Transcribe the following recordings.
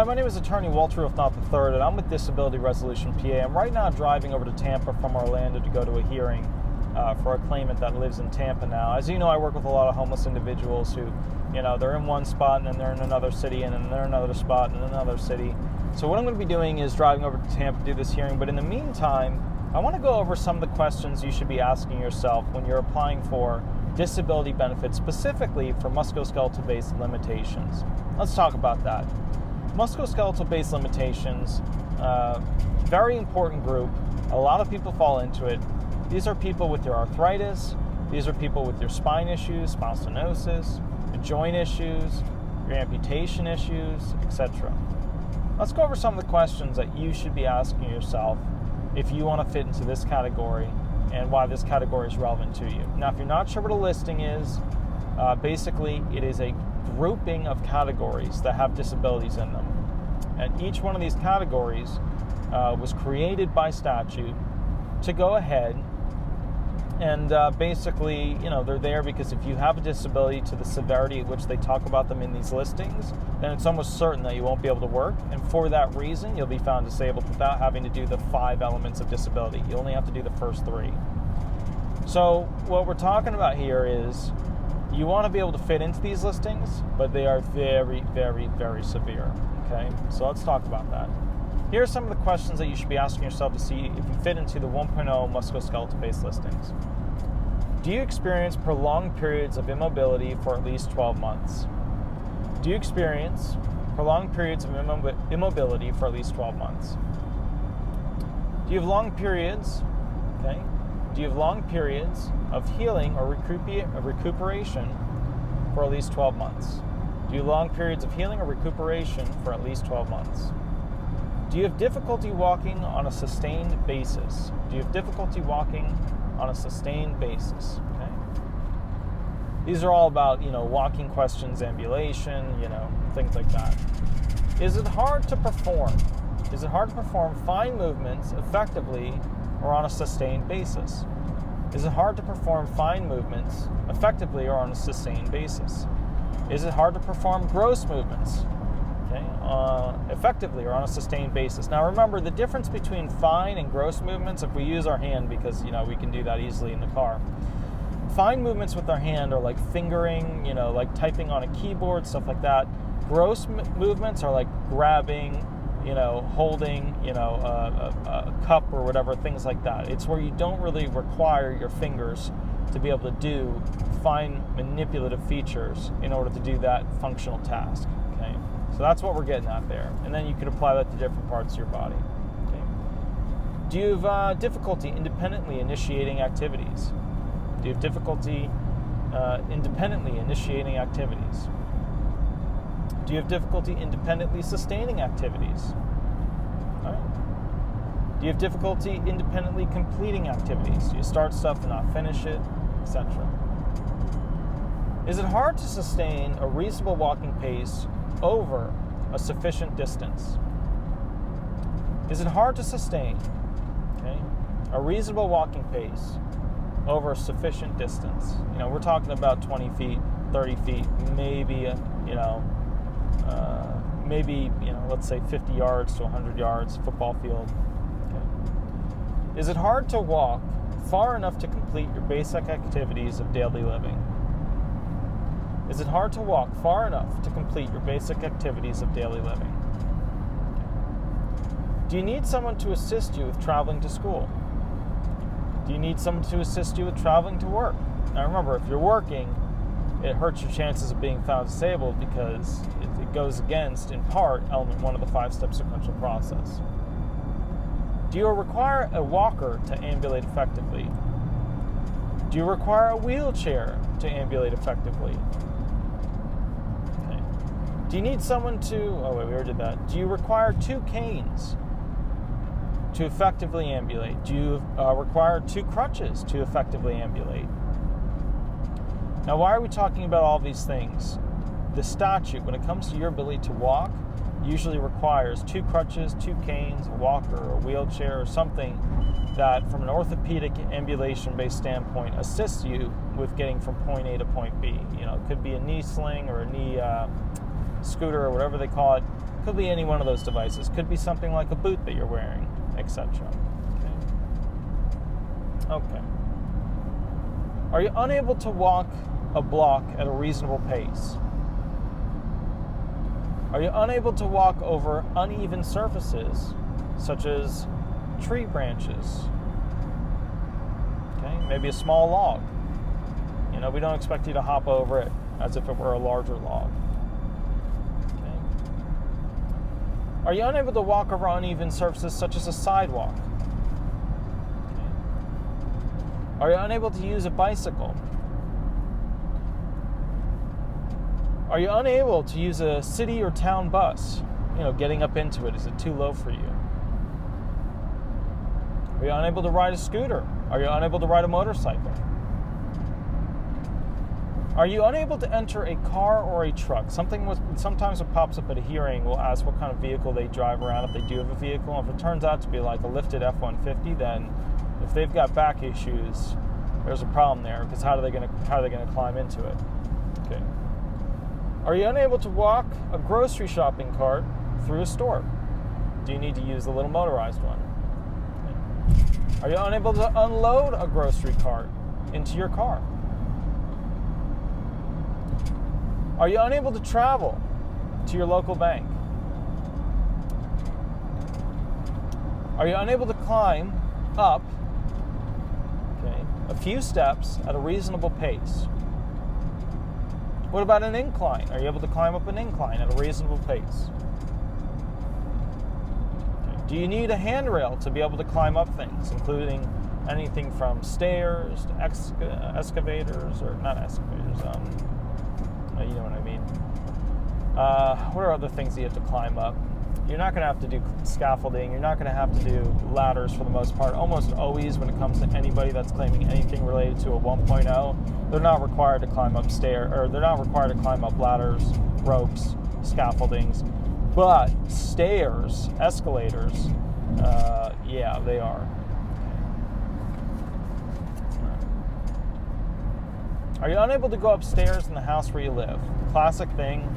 Hi, my name is attorney Walter Rudolph Hnot III, and I'm with Disability Resolution PA. I'm right now driving over to Tampa from Orlando to go to a hearing for a claimant that lives in Tampa now. As you know, I work with a lot of homeless individuals who, they're in one spot and then they're in another city and then they're in another spot and in another city. So what I'm going to be doing is driving over to Tampa to do this hearing, but in the meantime, I want to go over some of the questions you should be asking yourself when you're applying for disability benefits, specifically for musculoskeletal-based limitations. Let's talk about that. Musculoskeletal-based limitations, very important group. A lot of people fall into it. These are people with your arthritis. These are people with your spine issues, spinal stenosis, your joint issues, your amputation issues, etc. Let's go over some of the questions that you should be asking yourself if you want to fit into this category and why this category is relevant to you. Now, if you're not sure what a listing is, basically it is a grouping of categories that have disabilities in them. And each one of these categories was created by statute to go ahead and basically, they're there because if you have a disability to the severity at which they talk about them in these listings, then it's almost certain that you won't be able to work. And for that reason, you'll be found disabled without having to do the 5 elements of disability. You only have to do the first 3. So what we're talking about here is you want to be able to fit into these listings, but they are very, very, very severe. Okay, so let's talk about that. Here are some of the questions that you should be asking yourself to see if you fit into the 1.0 musculoskeletal-based listings. Do you experience prolonged periods of immobility for at least 12 months? Do you experience prolonged periods of immobility for at least 12 months? Do you have long periods, Do you have long periods of healing or recuperation for at least 12 months? Do you have long periods of healing or recuperation for at least 12 months? Do you have difficulty walking on a sustained basis? Do you have difficulty walking on a sustained basis? Okay. These are all about, walking questions, ambulation, things like that. Is it hard to perform? Is it hard to perform fine movements effectively or on a sustained basis? Is it hard to perform fine movements effectively or on a sustained basis? Is it hard to perform gross movements, effectively or on a sustained basis? Now remember, the difference between fine and gross movements, if we use our hand, because we can do that easily in the car. Fine movements with our hand are like fingering, like typing on a keyboard, stuff like that. Gross movements are like grabbing, holding, a cup or whatever, things like that. It's where you don't really require your fingers to be able to do fine manipulative features in order to do that functional task, okay? So that's what we're getting at there. And then you can apply that to different parts of your body, okay? Do you have difficulty independently initiating activities? Do you have difficulty independently initiating activities? Do you have difficulty independently sustaining activities? All right. Do you have difficulty independently completing activities? Do you start stuff and not finish it, etc.? Is it hard to sustain a reasonable walking pace over a sufficient distance? Is it hard to sustain, a reasonable walking pace over a sufficient distance? We're talking about 20 feet, 30 feet, maybe, let's say 50 yards to 100 yards, football field. Okay. Is it hard to walk far enough to complete your basic activities of daily living? Is it hard to walk far enough to complete your basic activities of daily living? Okay. Do you need someone to assist you with traveling to school? Do you need someone to assist you with traveling to work? Now remember, if you're working, it hurts your chances of being found disabled because it goes against, in part, element 1 of the 5-step sequential process. Do you require a walker to ambulate effectively? Do you require a wheelchair to ambulate effectively? Okay. Do you need someone to, we already did that. Do you require 2 canes to effectively ambulate? Do you require 2 crutches to effectively ambulate? Now, why are we talking about all these things? The statute, when it comes to your ability to walk, usually requires 2 crutches, 2 canes, a walker, or a wheelchair, or something that, from an orthopedic ambulation-based standpoint, assists you with getting from point A to point B. It could be a knee sling or a knee scooter or whatever they call it. Could be any one of those devices. Could be something like a boot that you're wearing, etc. Okay. Are you unable to walk a block at a reasonable pace? Are you unable to walk over uneven surfaces, such as tree branches? Okay, maybe a small log. We don't expect you to hop over it as if it were a larger log. Okay. Are you unable to walk over uneven surfaces, such as a sidewalk? Okay. Are you unable to use a bicycle? Are you unable to use a city or town bus? Getting up into it, is it too low for you? Are you unable to ride a scooter? Are you unable to ride a motorcycle? Are you unable to enter a car or a truck? Sometimes what pops up at a hearing will ask what kind of vehicle they drive around if they do have a vehicle. If it turns out to be like a lifted F-150, then if they've got back issues, there's a problem there, because how are they going to climb into it? Okay. Are you unable to walk a grocery shopping cart through a store? Do you need to use the little motorized one? Okay. Are you unable to unload a grocery cart into your car? Are you unable to travel to your local bank? Are you unable to climb up, a few steps at a reasonable pace? What about an incline? Are you able to climb up an incline at a reasonable pace? Okay. Do you need a handrail to be able to climb up things, including anything from stairs to excavators, or not excavators, you know what I mean. What are other things you have to climb up? You're not going to have to do scaffolding. You're not going to have to do ladders for the most part. Almost always when it comes to anybody that's claiming anything related to a 1.0, they're not required to climb up they're not required to climb up ladders, ropes, scaffoldings. But stairs, escalators, yeah, they are. Are you unable to go upstairs in the house where you live? Classic thing.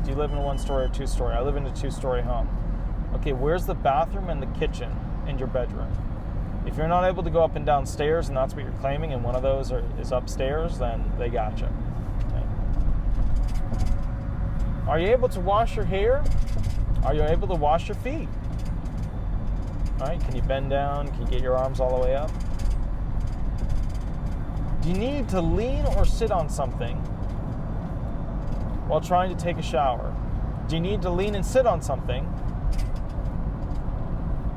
Do you live in a one-story or two-story? I live in a two-story home. Okay, where's the bathroom and the kitchen in your bedroom? If you're not able to go up and down stairs, and that's what you're claiming, and one of those is upstairs, then they got you. Okay. Are you able to wash your hair? Are you able to wash your feet? All right, can you bend down? Can you get your arms all the way up? Do you need to lean or sit on something while trying to take a shower? Do you need to lean and sit on something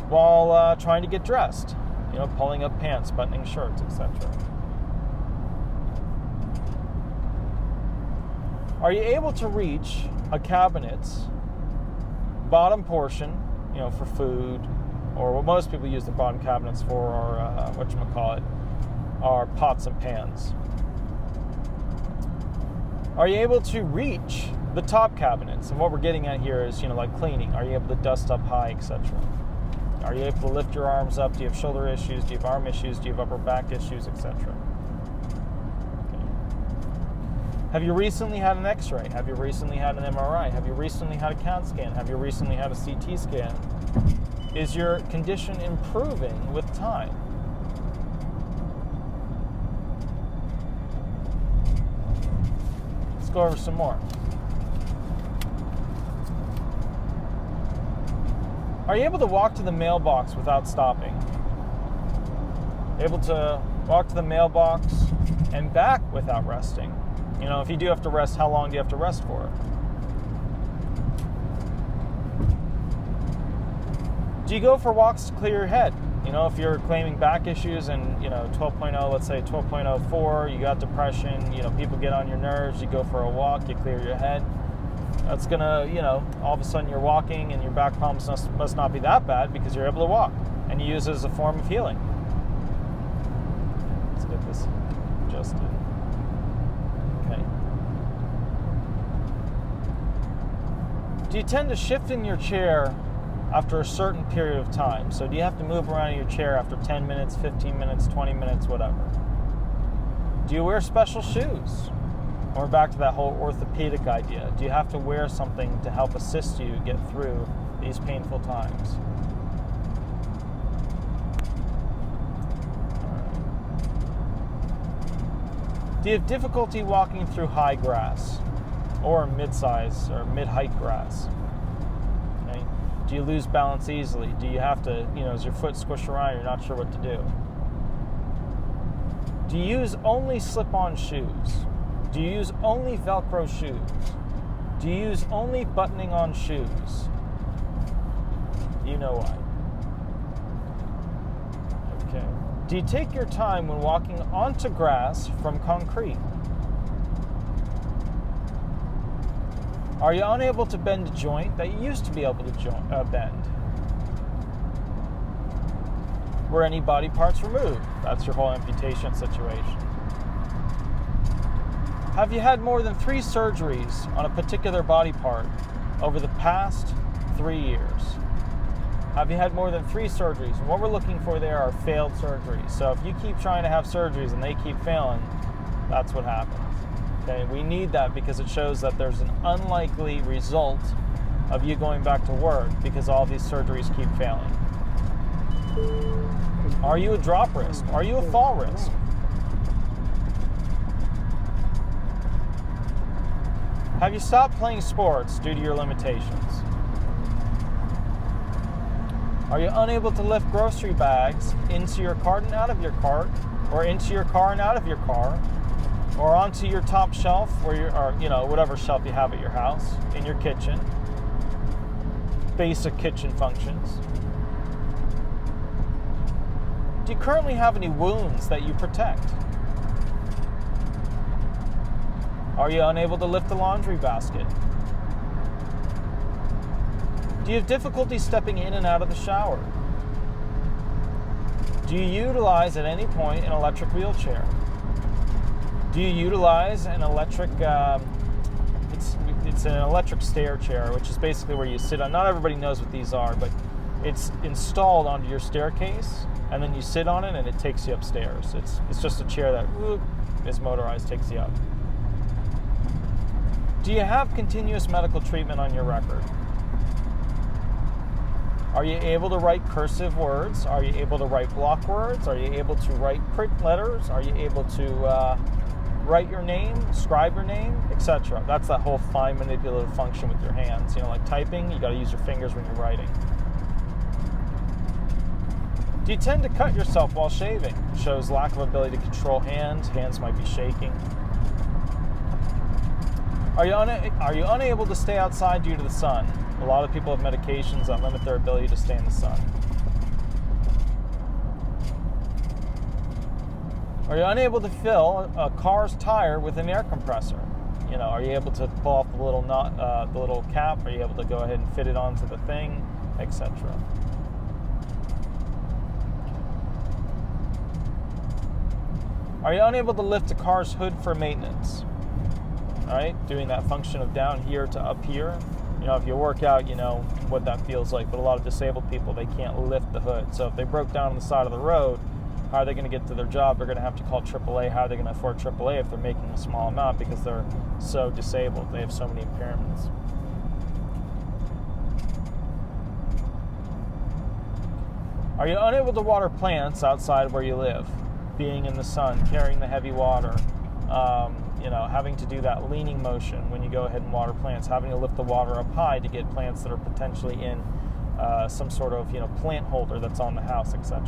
while trying to get dressed? Pulling up pants, buttoning shirts, etc. Are you able to reach a cabinet's bottom portion, for food, or what most people use the bottom cabinets for, or are pots and pans? Are you able to reach the top cabinets? And what we're getting at here is, like cleaning. Are you able to dust up high, etc.? Are you able to lift your arms up? Do you have shoulder issues? Do you have arm issues? Do you have upper back issues, etc.? Okay. Have you recently had an X-ray? Have you recently had an MRI? Have you recently had a CAT scan? Have you recently had a CT scan? Is your condition improving with time? Let's go over some more. Are you able to walk to the mailbox without stopping? Able to walk to the mailbox and back without resting? If you do have to rest, how long do you have to rest for? Do you go for walks to clear your head? If you're claiming back issues and, 12.0, let's say 12.04, you got depression, people get on your nerves, you go for a walk, you clear your head. That's going to, all of a sudden you're walking and your back problems must not be that bad because you're able to walk and you use it as a form of healing. Let's get this adjusted. Okay. Do you tend to shift in your chair after a certain period of time? So do you have to move around in your chair after 10 minutes, 15 minutes, 20 minutes, whatever? Do you wear special shoes? And we're back to that whole orthopedic idea. Do you have to wear something to help assist you get through these painful times? Do you have difficulty walking through high grass or mid-size or mid-height grass? Okay. Do you lose balance easily? Do you have to, is your foot squish around, you're not sure what to do? Do you use only slip-on shoes? Do you use only Velcro shoes? Do you use only buttoning on shoes? You know why. Okay. Do you take your time when walking onto grass from concrete? Are you unable to bend a joint that you used to be able to bend? Were any body parts removed? That's your whole amputation situation. Have you had more than 3 surgeries on a particular body part over the past 3 years? Have you had more than 3 surgeries? And what we're looking for there are failed surgeries. So if you keep trying to have surgeries and they keep failing, that's what happens. Okay, we need that because it shows that there's an unlikely result of you going back to work because all these surgeries keep failing. Are you a drop risk? Are you a fall risk? Have you stopped playing sports due to your limitations? Are you unable to lift grocery bags into your cart and out of your cart, or into your car and out of your car, or onto your top shelf, or whatever shelf you have at your house, in your kitchen? Basic kitchen functions. Do you currently have any wounds that you protect? Are you unable to lift the laundry basket? Do you have difficulty stepping in and out of the shower? Do you utilize at any point an electric wheelchair? Do you utilize an electric, it's an electric stair chair, which is basically where you sit on. Not everybody knows what these are, but it's installed onto your staircase, and then you sit on it and it takes you upstairs. It's just a chair that is motorized, takes you up. Do you have continuous medical treatment on your record? Are you able to write cursive words? Are you able to write block words? Are you able to write print letters? Are you able to write your name, scribe your name, etc.? That's that whole fine manipulative function with your hands. Like typing, you got to use your fingers when you're writing. Do you tend to cut yourself while shaving? Shows lack of ability to control hands. Hands might be shaking. Are you unable to stay outside due to the sun? A lot of people have medications that limit their ability to stay in the sun. Are you unable to fill a car's tire with an air compressor? Are you able to pull off the little knot, the little cap? Are you able to go ahead and fit it onto the thing, etc.? Are you unable to lift a car's hood for maintenance? All right, doing that function of down here to up here. If you work out, you know what that feels like. But a lot of disabled people, they can't lift the hood. So if they broke down on the side of the road, how are they going to get to their job? They're going to have to call AAA. How are they going to afford AAA if they're making a small amount because they're so disabled? They have so many impairments. Are you unable to water plants outside where you live? Being in the sun, carrying the heavy water, having to do that leaning motion when you go ahead and water plants, having to lift the water up high to get plants that are potentially in some sort of plant holder that's on the house, etc.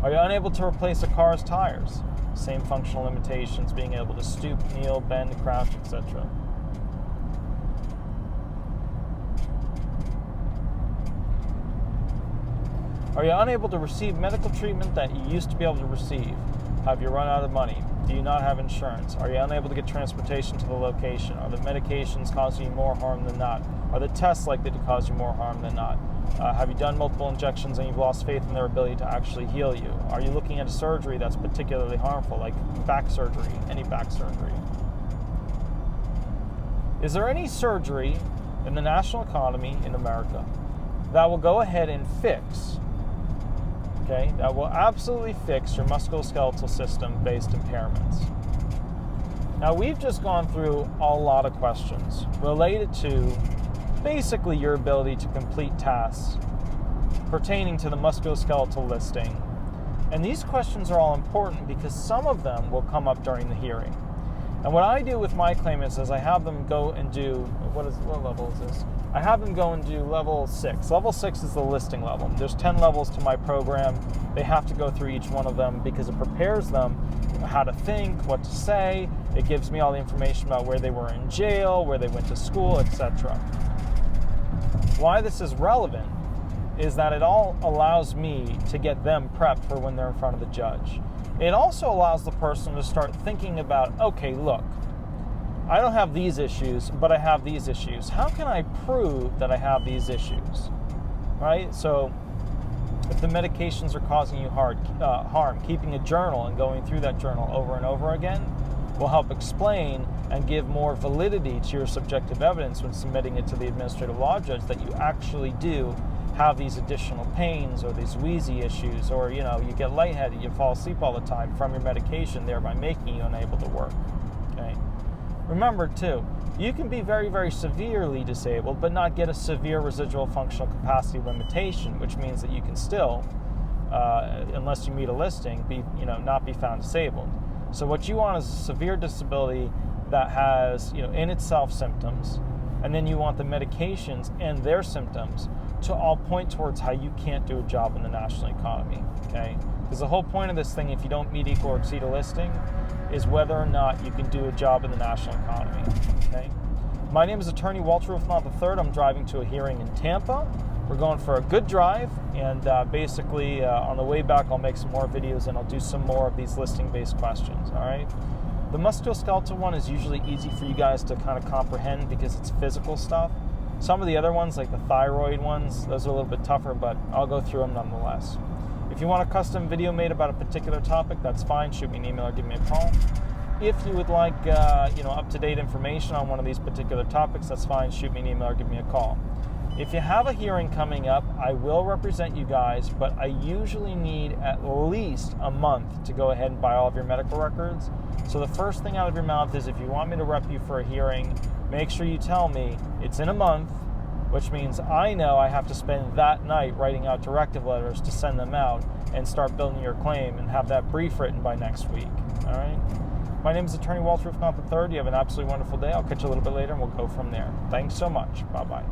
Are you unable to replace a car's tires? Same functional limitations, being able to stoop, kneel, bend, crouch, etc. Are you unable to receive medical treatment that you used to be able to receive? Have you run out of money? Do you not have insurance? Are you unable to get transportation to the location? Are the medications causing you more harm than not? Are the tests likely to cause you more harm than not? Have you done multiple injections and you've lost faith in their ability to actually heal you? Are you looking at a surgery that's particularly harmful, like back surgery, any back surgery? Is there any surgery in the national economy in America that will go ahead and fix okay, that will absolutely fix your musculoskeletal system-based impairments. Now, we've just gone through a lot of questions related to basically your ability to complete tasks pertaining to the musculoskeletal listing. And these questions are all important because some of them will come up during the hearing. And what I do with my claimants is I have them go and do, what level is this? I have them go and do level 6. Level 6 is the listing level. There's 10 levels to my program. They have to go through each one of them because it prepares them how to think, what to say. It gives me all the information about where they were in jail, where they went to school, etc. Why this is relevant is that it all allows me to get them prepped for when they're in front of the judge. It also allows the person to start thinking about, okay, look, I don't have these issues, but I have these issues. How can I prove that I have these issues, right? So if the medications are causing you harm, keeping a journal and going through that journal over and over again will help explain and give more validity to your subjective evidence when submitting it to the administrative law judge that you actually do have these additional pains or these wheezy issues, or you get lightheaded, you fall asleep all the time from your medication, thereby making you unable to work. Okay. Remember too, you can be very, very severely disabled but not get a severe residual functional capacity limitation, which means that you can still, unless you meet a listing, not be found disabled. So what you want is a severe disability that has in itself symptoms, and then you want the medications and their symptoms to all point towards how you can't do a job in the national economy, okay? Because the whole point of this thing, if you don't meet, equal, or exceed a listing, is whether or not you can do a job in the national economy, okay? My name is Attorney Walter Rudolph Hnot III. I'm driving to a hearing in Tampa. We're going for a good drive, and basically on the way back I'll make some more videos and I'll do some more of these listing-based questions, all right? The musculoskeletal one is usually easy for you guys to kind of comprehend because it's physical stuff. Some of the other ones, like the thyroid ones, those are a little bit tougher, but I'll go through them nonetheless. If you want a custom video made about a particular topic, that's fine. Shoot me an email or give me a call. If you would like, up-to-date information on one of these particular topics, that's fine. Shoot me an email or give me a call. If you have a hearing coming up, I will represent you guys, but I usually need at least a month to go ahead and buy all of your medical records. So the first thing out of your mouth is, if you want me to rep you for a hearing, make sure you tell me it's in a month, which means I know I have to spend that night writing out directive letters to send them out and start building your claim and have that brief written by next week. All right? My name is Attorney Walter Rudolph Hnot III. You have an absolutely wonderful day. I'll catch you a little bit later and we'll go from there. Thanks so much. Bye-bye.